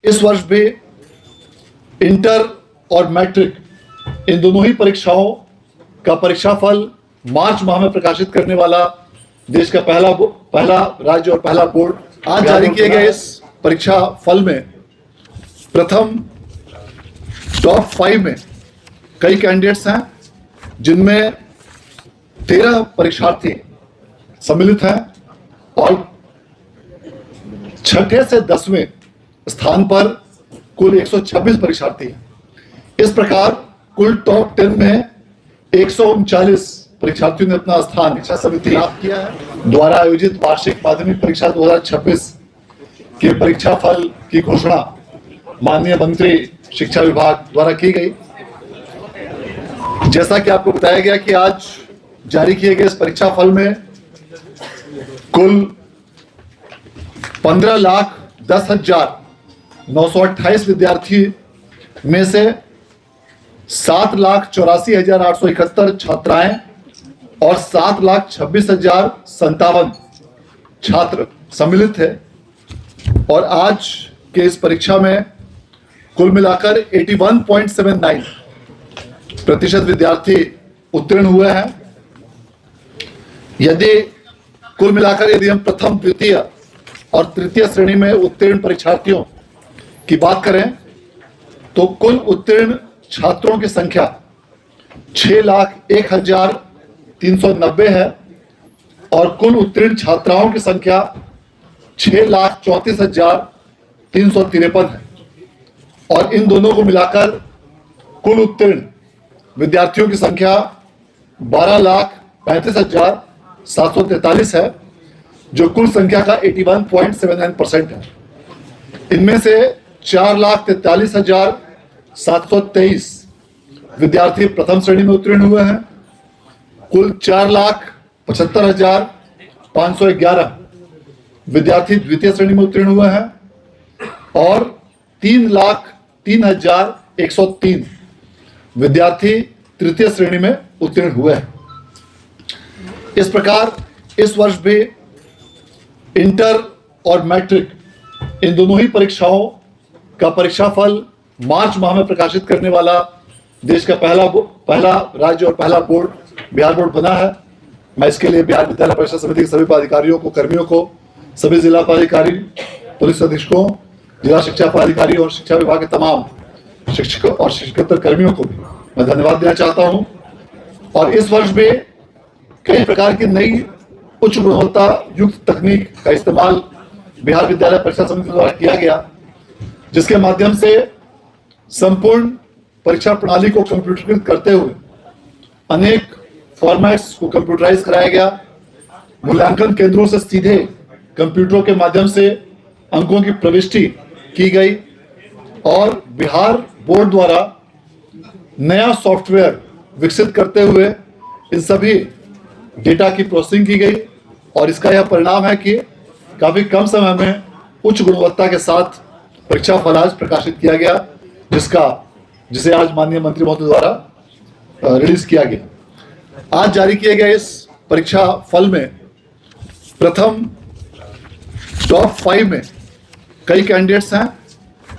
इस वर्ष भी इंटर और मैट्रिक इन दोनों ही परीक्षाओं का परीक्षाफल मार्च माह में प्रकाशित करने वाला देश का पहला राज्य और पहला बोर्ड आज जारी किए गए इस परीक्षा फल में प्रथम टॉप 5 में कई कैंडिडेट्स हैं, जिनमें 13 परीक्षार्थी सम्मिलित हैं और 6ठे से 10वें स्थान पर कुल 126 परीक्षार्थी हैं। इस प्रकार कुल टॉप 10 में 139 परीक्षार्थियों ने अपना स्थान शिक्षा समिति प्राप्त किया है। द्वारा आयोजित वार्षिक माध्यमिक परीक्षा 2026 के परीक्षा फल की घोषणा माननीय मंत्री शिक्षा विभाग द्वारा की गई। जैसा कि आपको बताया गया कि आज जारी किए गए इस परीक्षा फल में कुल 15,10,928 विद्यार्थी में से 7,84,871 छात्राएं और 7,26,057 छात्र सम्मिलित है और आज के इस परीक्षा में कुल मिलाकर 81.79% विद्यार्थी उत्तीर्ण हुए हैं। यदि हम प्रथम, द्वितीय और तृतीय श्रेणी में उत्तीर्ण परीक्षार्थियों की बात करें तो कुल उत्तीर्ण छात्रों की संख्या 6,01,390 है और कुल उत्तीर्ण छात्राओं की संख्या 6,34,353 है और इन दोनों को मिलाकर कुल उत्तीर्ण विद्यार्थियों की संख्या 12,35,743 है, जो कुल संख्या का 81.79% है। इनमें से 4,43,723 विद्यार्थी प्रथम श्रेणी में उत्तीर्ण हुए हैं, कुल 4,75,511 विद्यार्थी द्वितीय श्रेणी में उत्तीर्ण हुए हैं और 3,03,103 विद्यार्थी तृतीय श्रेणी में उत्तीर्ण हुए हैं। इस प्रकार इस वर्ष भी इंटर और मैट्रिक इन दोनों ही परीक्षाओं का परीक्षाफल मार्च माह में प्रकाशित करने वाला देश का पहला राज्य और पहला बोर्ड बिहार बोर्ड बना है। मैं इसके लिए बिहार विद्यालय परीक्षा समिति के सभी पदाधिकारियों को, कर्मियों को, सभी जिला पदाधिकारी, पुलिस अधीक्षकों, जिला शिक्षा पदाधिकारी और शिक्षा विभाग के तमाम शिक्षकों और शिक्षकेतर कर्मियों को भी मैं धन्यवाद देना चाहता हूं। और इस वर्ष भी कई प्रकार की नई उच्च गुणवत्ता युक्त तकनीक का इस्तेमाल बिहार विद्यालय परीक्षा समिति द्वारा किया गया, जिसके माध्यम से संपूर्ण परीक्षा प्रणाली को कंप्यूटरीकृत करते हुए अनेक फॉर्मेट्स को कंप्यूटराइज कराया गया। मूल्यांकन केंद्रों से सीधे कंप्यूटरों के माध्यम से अंकों की प्रविष्टि की गई और बिहार बोर्ड द्वारा नया सॉफ्टवेयर विकसित करते हुए इन सभी डेटा की प्रोसेसिंग की गई और इसका यह परिणाम है कि काफी कम समय में उच्च गुणवत्ता के साथ परीक्षा फल आज प्रकाशित किया गया, जिसे आज माननीय मंत्री महोदय द्वारा रिलीज किया गया। आज जारी किए गए इस परीक्षा फल में प्रथम टॉप 5 में कई कैंडिडेट्स हैं,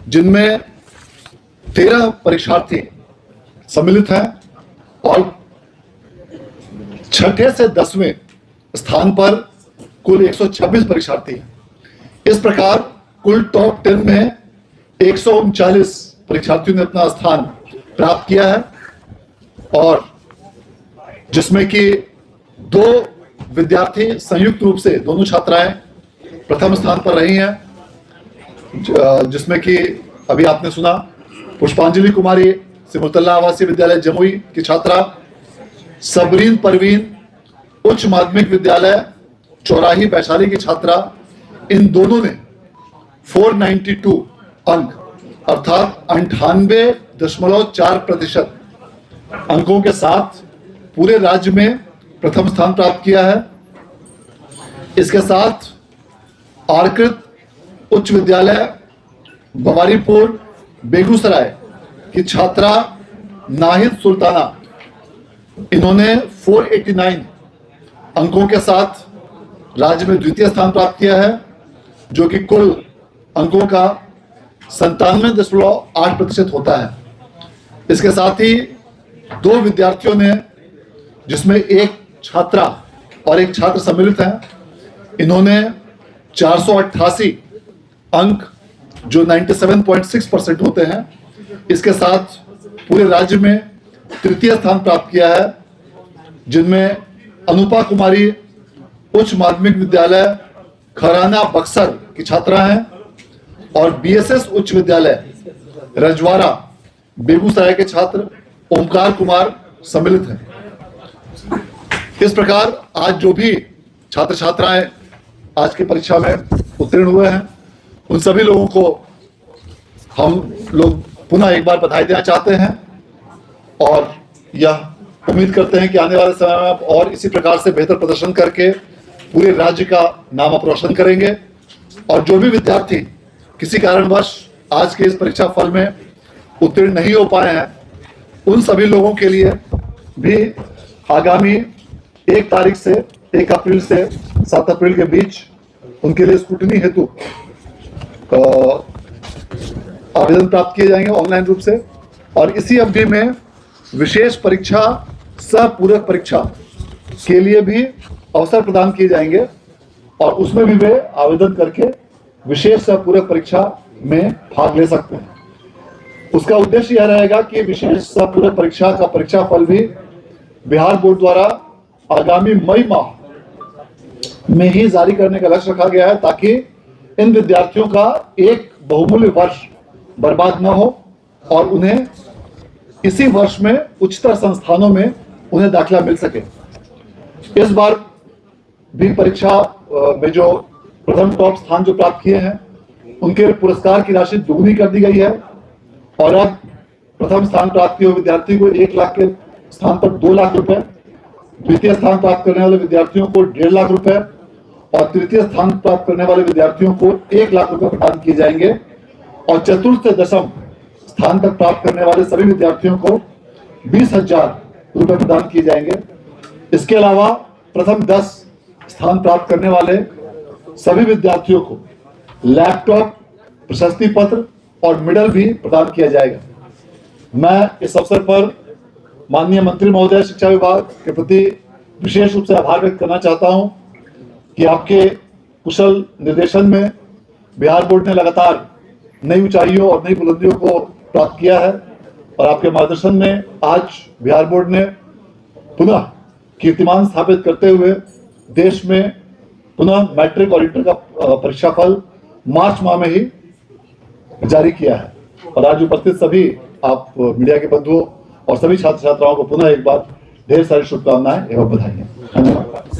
जिनमें 13 परीक्षार्थी सम्मिलित हैं और 6ठे से 10वें स्थान पर कुल 126 परीक्षार्थी हैं। इस प्रकार कुल टॉप 10 में 139 परीक्षार्थियों ने अपना स्थान प्राप्त किया है और जिसमें कि 2 विद्यार्थी संयुक्त रूप से, दोनों छात्राएं प्रथम स्थान पर रही हैं, जिसमें कि अभी आपने सुना पुष्पांजलि कुमारी सिमुलतल्ला आवासीय विद्यालय जमुई की छात्रा, सबरीन परवीन उच्च माध्यमिक विद्यालय चौराही वैशाली की छात्रा, इन दोनों ने 492 अंक अर्थात 98.4% अंकों के साथ पूरे राज्य में प्रथम स्थान प्राप्त किया है। इसके साथ आर्कृत उच्च विद्यालय बवारीपुर बेगूसराय की छात्रा नाहिद सुल्ताना, इन्होंने 489 अंकों के साथ राज्य में द्वितीय स्थान प्राप्त किया है, जो कि कुल अंकों का 97.8% होता है। इसके साथ ही 2 विद्यार्थियों ने, जिसमें एक छात्रा और एक छात्र सम्मिलित हैं, इन्होंने 488 अंक जो 97.6% होते हैं, इसके साथ पूरे राज्य में तृतीय स्थान प्राप्त किया है, जिनमें अनुपा कुमारी उच्च माध्यमिक विद्यालय खराना बक्सर की छात्रा हैं और बीएसएस उच्च विद्यालय रजवाड़ा बेगूसराय के छात्र ओमकार कुमार सम्मिलित हैं। इस प्रकार आज जो भी छात्र छात्राएं आज की परीक्षा में उत्तीर्ण हुए हैं, उन सभी लोगों को हम लोग पुनः एक बार बधाई देना चाहते हैं और यह उम्मीद करते हैं कि आने वाले समय में आप और इसी प्रकार से बेहतर प्रदर्शन करके पूरे राज्य का नाम आप रोशन करेंगे। और जो भी विद्यार्थी किसी कारणवश आज के इस परीक्षा फल में उत्तीर्ण नहीं हो पाए हैं, उन सभी लोगों के लिए भी आगामी 1 तारीख से 1 अप्रैल से 7 अप्रैल के बीच उनके लिए स्क्रूटनी हेतु आवेदन प्राप्त किए जाएंगे ऑनलाइन रूप से। और इसी अवधि में विशेष परीक्षा सह पूरक परीक्षा के लिए भी अवसर प्रदान किए जाएंगे और उसमें भी वे आवेदन करके विशेष सह पूरक परीक्षा में भाग ले सकते हैं। उसका उद्देश्य यह रहेगा कि विशेष सह पूरक परीक्षा का परीक्षा फल भी बिहार बोर्ड द्वारा आगामी मई माह में ही जारी करने का लक्ष्य रखा गया है, ताकि इन विद्यार्थियों का एक बहुमूल्य वर्ष बर्बाद न हो और उन्हें इसी वर्ष में उच्चतर संस्थानों में उन्हें दाखिला मिल सके। इस बार भी परीक्षा में जो प्रथम टॉप स्थान जो प्राप्त किए हैं, उनके पुरस्कार की राशि दुगनी कर दी गई है और अब प्रथम स्थान प्राप्त किए हुए विद्यार्थी को 1 लाख के स्थान पर 2 लाख रुपए, द्वितीय स्थान प्राप्त करने वाले विद्यार्थियों को 1.5 लाख रुपए और तृतीय स्थान प्राप्त करने वाले विद्यार्थियों को 1 लाख रुपए प्रदान किए जाएंगे और चतुर्थ से दशम स्थान तक प्राप्त करने वाले सभी विद्यार्थियों को 20,000 रुपए प्रदान किए जाएंगे। इसके अलावा प्रथम 10 स्थान प्राप्त करने वाले सभी विद्यार्थियों को लैपटॉप, प्रशस्ति पत्र और मेडल भी प्रदान किया जाएगा। मैं इस अवसर पर माननीय मंत्री महोदय शिक्षा विभाग के प्रति विशेष रूप से आभार व्यक्त करना चाहता हूं कि आपके कुशल निर्देशन में बिहार बोर्ड ने लगातार नई ऊंचाइयों और नई बुलंदियों को प्राप्त किया है और आपके मार्गदर्शन में आज बिहार बोर्ड ने पुनः कीर्तिमान स्थापित करते हुए देश में पुनः मैट्रिक और इंटर का परीक्षा फल मार्च माह में ही जारी किया है। और आज उपस्थित सभी आप मीडिया के बंधुओं और सभी छात्र छात्राओं को पुनः एक बार ढेर सारी शुभकामनाएं एवं बधाई। धन्यवाद।